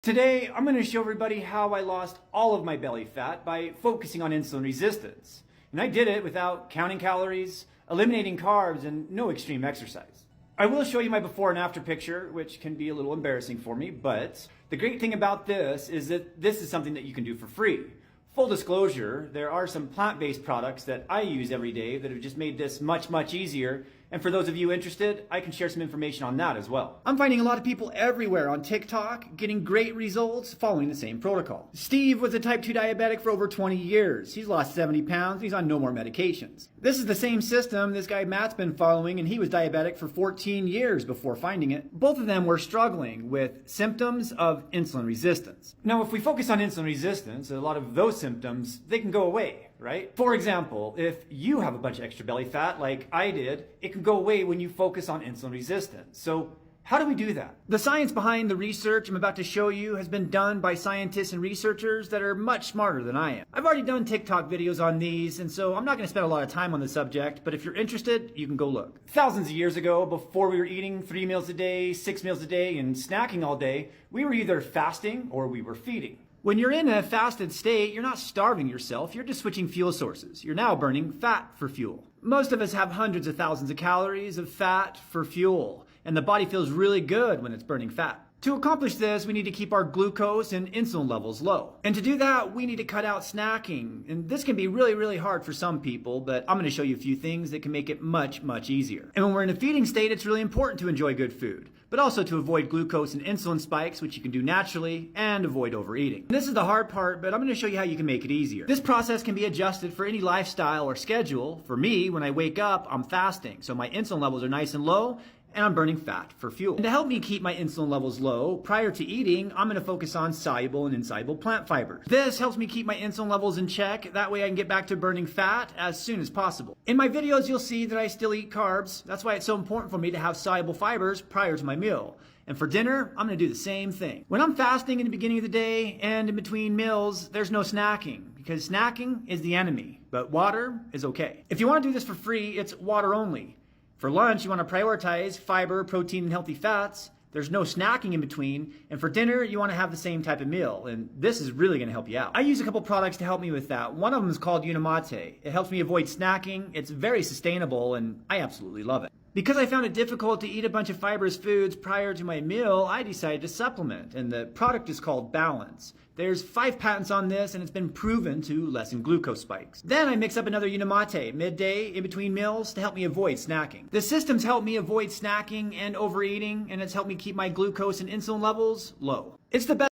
Today, I'm going to show everybody how I lost all of my belly fat by focusing on insulin resistance. And I did it without counting calories, eliminating carbs, and no extreme exercise. I will show you my before and after picture, which can be a little embarrassing for me, but the great thing about this is that this is something that you can do for free. Full disclosure, there are some plant-based products that I use every day that have just made this much easier. And for those of you interested, I can share some information on that as well. I'm finding a lot of people everywhere on TikTok getting great results following the same protocol. Steve was a type 2 diabetic for over 20 years. He's lost 70 pounds and he's on no more medications. This is the same system this guy Matt's been following, and he was diabetic for 14 years before finding it. Both of them were struggling with symptoms of insulin resistance. Now, if we focus on insulin resistance, a lot of those symptoms, they can go away, right? For example, if you have a bunch of extra belly fat like I did, it can go away when you focus on insulin resistance. So how do we do that? The science behind the research I'm about to show you has been done by scientists and researchers that are much smarter than I am. I've already done TikTok videos on these, and so I'm not going to spend a lot of time on the subject, but if you're interested, you can go look. Thousands of years ago, before we were eating 3 meals a day, 6 meals a day, and snacking all day, we were either fasting or we were feeding. When you're in a fasted state, you're not starving yourself, you're just switching fuel sources. You're now burning fat for fuel. Most of us have hundreds of thousands of calories of fat for fuel, and the body feels really good when it's burning fat. To accomplish this, we need to keep our glucose and insulin levels low. And to do that, we need to cut out snacking. And this can be really hard for some people, but I'm going to show you a few things that can make it much easier. And when we're in a feeding state, it's really important to enjoy good food, but also to avoid glucose and insulin spikes, which you can do naturally, and avoid overeating. This is the hard part, but I'm going to show you how you can make it easier. This process can be adjusted for any lifestyle or schedule. For me, when I wake up, I'm fasting, so my insulin levels are nice and low, and I'm burning fat for fuel. And to help me keep my insulin levels low, prior to eating, I'm gonna focus on soluble and insoluble plant fibers. This helps me keep my insulin levels in check. That way I can get back to burning fat as soon as possible. In my videos, you'll see that I still eat carbs. That's why it's so important for me to have soluble fibers prior to my meal. And for dinner, I'm gonna do the same thing. When I'm fasting in the beginning of the day and in between meals, there's no snacking, because snacking is the enemy, but water is okay. If you wanna do this for free, it's water only. For lunch, you want to prioritize fiber, protein, and healthy fats. There's no snacking in between. And for dinner, you want to have the same type of meal. And this is really going to help you out. I use a couple products to help me with that. One of them is called Unimate. It helps me avoid snacking. It's very sustainable, and I absolutely love it. Because I found it difficult to eat a bunch of fibrous foods prior to my meal, I decided to supplement, and the product is called Balance. There's 5 patents on this, and it's been proven to lessen glucose spikes. Then I mix up another Unimate midday in between meals to help me avoid snacking. The system's helped me avoid snacking and overeating, and it's helped me keep my glucose and insulin levels low. It's the best